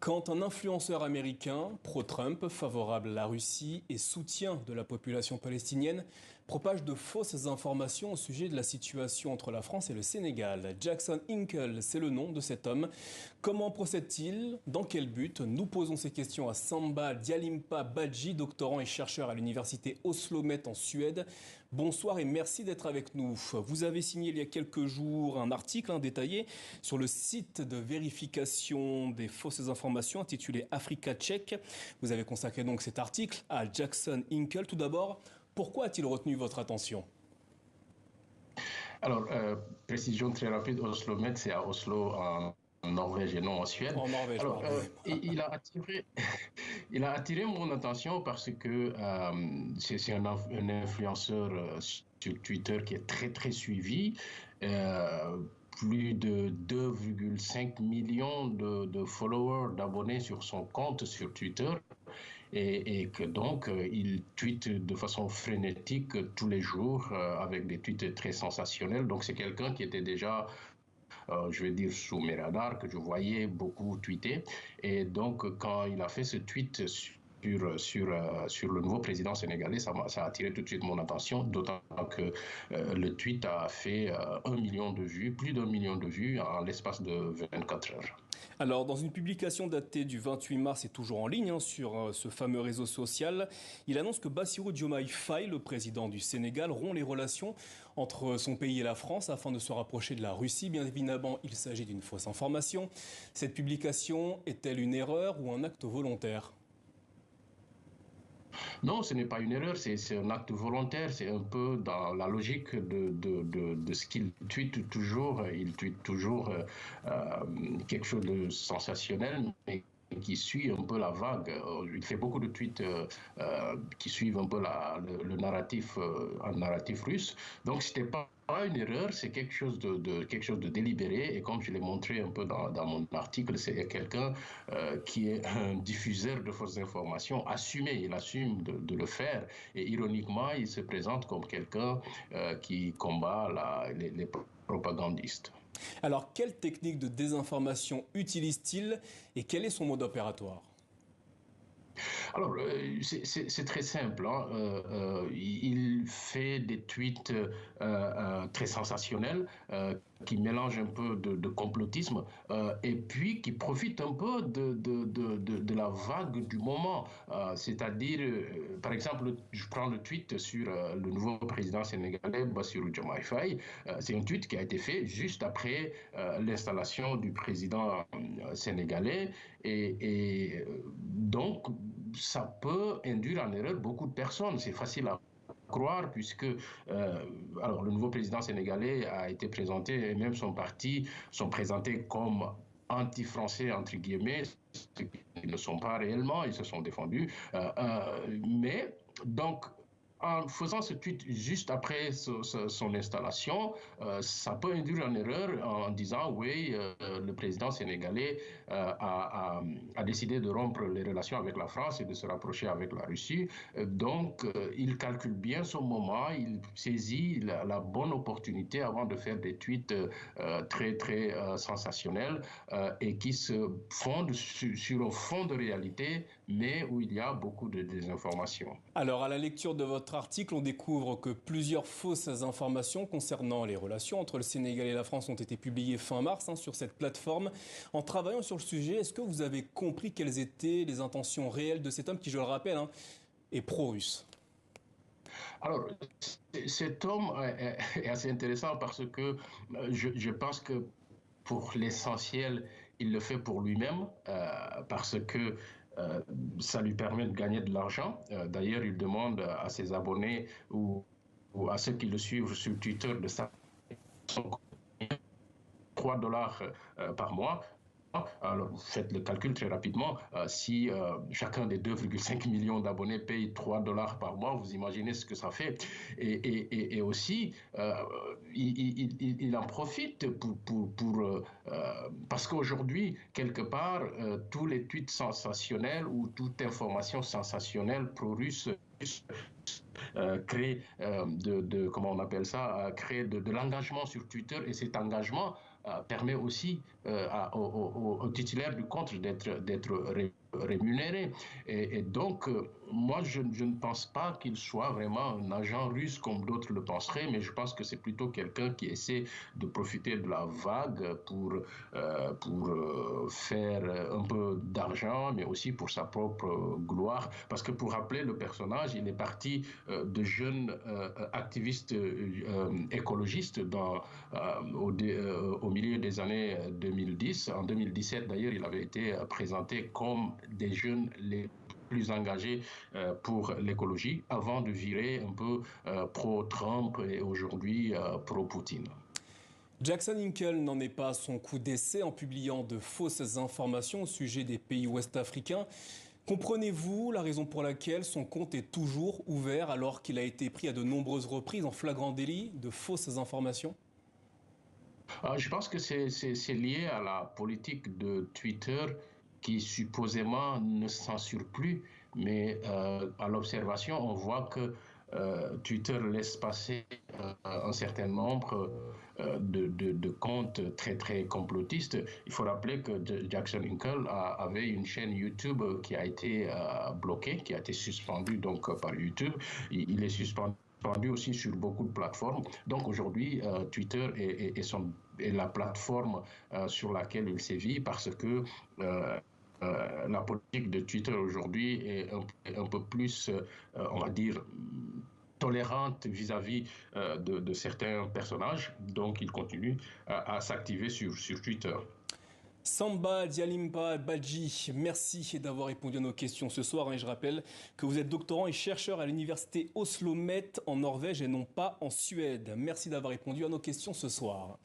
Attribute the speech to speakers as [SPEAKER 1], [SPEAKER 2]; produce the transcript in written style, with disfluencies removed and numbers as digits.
[SPEAKER 1] Quand un influenceur américain, pro-Trump, favorable à la Russie et soutien de la population palestinienne, propage de fausses informations au sujet de la situation entre la France et le Sénégal. Jackson Hinkle, c'est le nom de cet homme. Comment procède-t-il? Dans quel but? Nous posons ces questions à Samba Djalimpa Badji, doctorant et chercheur à l'université Oslo-Met en Suède. Bonsoir et merci d'être avec nous. Vous avez signé il y a quelques jours un article détaillé sur le site de vérification des fausses informations intitulé Africa Check. Vous avez consacré donc cet article à Jackson Hinkle. Tout d'abord, pourquoi a-t-il retenu votre attention?
[SPEAKER 2] Alors, précision très rapide, Oslo-Met, c'est à Oslo, en Norvège et non en Suède.
[SPEAKER 1] En Norvège,
[SPEAKER 2] Alors,
[SPEAKER 1] pardon.
[SPEAKER 2] il a attiré mon attention parce que c'est un influenceur sur Twitter qui est très, très suivi. Plus de 2,5 millions de followers, d'abonnés sur son compte sur Twitter et que donc il tweete de façon frénétique tous les jours avec des tweets très sensationnels. Donc c'est quelqu'un qui était déjà je vais dire sous mes radars, que je voyais beaucoup tweeter. Et donc, quand il a fait ce tweet sur le nouveau président sénégalais, ça a attiré tout de suite mon attention, d'autant que le tweet a fait 1 million de vues, plus d'1 million de vues en l'espace de 24 heures.
[SPEAKER 1] Alors, dans une publication datée du 28 mars et toujours en ligne sur ce fameux réseau social, il annonce que Bassirou Diomaye Faye, le président du Sénégal, rompt les relations entre son pays et la France afin de se rapprocher de la Russie. Bien évidemment, il s'agit d'une fausse information. Cette publication est-elle une erreur ou un acte volontaire ?
[SPEAKER 2] Non, ce n'est pas une erreur, c'est un acte volontaire, c'est un peu dans la logique de ce qu'il tweete toujours. Il tweete toujours quelque chose de sensationnel, mais qui suit un peu la vague. Il fait beaucoup de tweets qui suivent un peu le narratif, un narratif russe. Donc, c'était pas une erreur, c'est quelque chose de délibéré. Et comme je l'ai montré un peu dans mon article, c'est quelqu'un qui est un diffuseur de fausses informations, assumé. Il assume de le faire. Et ironiquement, il se présente comme quelqu'un qui combat les propagandistes.
[SPEAKER 1] Alors, quelle technique de désinformation utilise-t-il et quel est son mode opératoire ?
[SPEAKER 2] Alors, c'est très simple. Il fait des tweets très sensationnels qui mélangent un peu de complotisme et puis qui profitent un peu de la vague du moment. C'est-à-dire, par exemple, je prends le tweet sur le nouveau président sénégalais, Bassirou Diomaye Faye. C'est un tweet qui a été fait juste après l'installation du président sénégalais et donc, ça peut induire en erreur beaucoup de personnes. C'est facile à croire puisque alors le nouveau président sénégalais a été présenté et même son parti sont présentés comme anti-français entre guillemets, ce qu'ils ne sont pas réellement, ils se sont défendus. Mais donc en faisant ce tweet juste après son installation, ça peut induire en erreur en disant oui, le président sénégalais a décidé de rompre les relations avec la France et de se rapprocher avec la Russie. Donc, il calcule bien son moment, il saisit la bonne opportunité avant de faire des tweets très, très sensationnels et qui se fondent sur un fond de réalité, mais où il y a beaucoup de désinformation.
[SPEAKER 1] Alors, à la lecture de votre article, on découvre que plusieurs fausses informations concernant les relations entre le Sénégal et la France ont été publiées fin mars sur cette plateforme. En travaillant sur le sujet, est-ce que vous avez compris quelles étaient les intentions réelles de cet homme qui, je le rappelle, est pro-russe ?
[SPEAKER 2] Alors, cet homme est assez intéressant parce que je pense que pour l'essentiel, il le fait pour lui-même parce que ça lui permet de gagner de l'argent. D'ailleurs, il demande à ses abonnés ou à ceux qui le suivent sur Twitter de s'abonner $3 par mois. Alors, faites le calcul très rapidement. Si chacun des 2,5 millions d'abonnés paye $3 par mois, vous imaginez ce que ça fait. Et aussi, il en profite parce qu'aujourd'hui, quelque part, tous les tweets sensationnels ou toute information sensationnelle pro-russe créer comment on appelle ça, créer de l'engagement sur Twitter et cet engagement permet aussi au titulaire du compte d'être rémunéré. Et donc, moi, je ne pense pas qu'il soit vraiment un agent russe comme d'autres le penseraient, mais je pense que c'est plutôt quelqu'un qui essaie de profiter de la vague pour faire un peu d'argent, mais aussi pour sa propre gloire. Parce que pour rappeler le personnage, il est parti de jeunes activistes écologistes au milieu des années 2010. En 2017, d'ailleurs, il avait été présenté comme des jeunes les plus engagés pour l'écologie avant de virer un peu pro-Trump et aujourd'hui pro-Poutine.
[SPEAKER 1] Jackson Hinkle n'en est pas à son coup d'essai en publiant de fausses informations au sujet des pays ouest-africains. Comprenez-vous la raison pour laquelle son compte est toujours ouvert alors qu'il a été pris à de nombreuses reprises en flagrant délit de fausses informations?
[SPEAKER 2] Je pense que c'est lié à la politique de Twitter qui supposément ne censure plus, mais à l'observation, on voit que Twitter laisse passer un certain nombre de comptes très très complotistes. Il faut rappeler que Jackson Hinkle avait une chaîne YouTube qui a été bloquée, qui a été suspendue donc par YouTube. Il est suspendu aussi sur beaucoup de plateformes. Donc aujourd'hui, Twitter est la plateforme sur laquelle il sévit parce que la politique de Twitter aujourd'hui est un peu plus, on va dire, tolérante vis-à-vis de certains personnages. Donc il continue à s'activer sur Twitter.
[SPEAKER 1] Samba Dialimpa Badji, merci d'avoir répondu à nos questions ce soir. Et je rappelle que vous êtes doctorant et chercheur à l'université Oslo Met en Norvège et non pas en Suède. Merci d'avoir répondu à nos questions ce soir.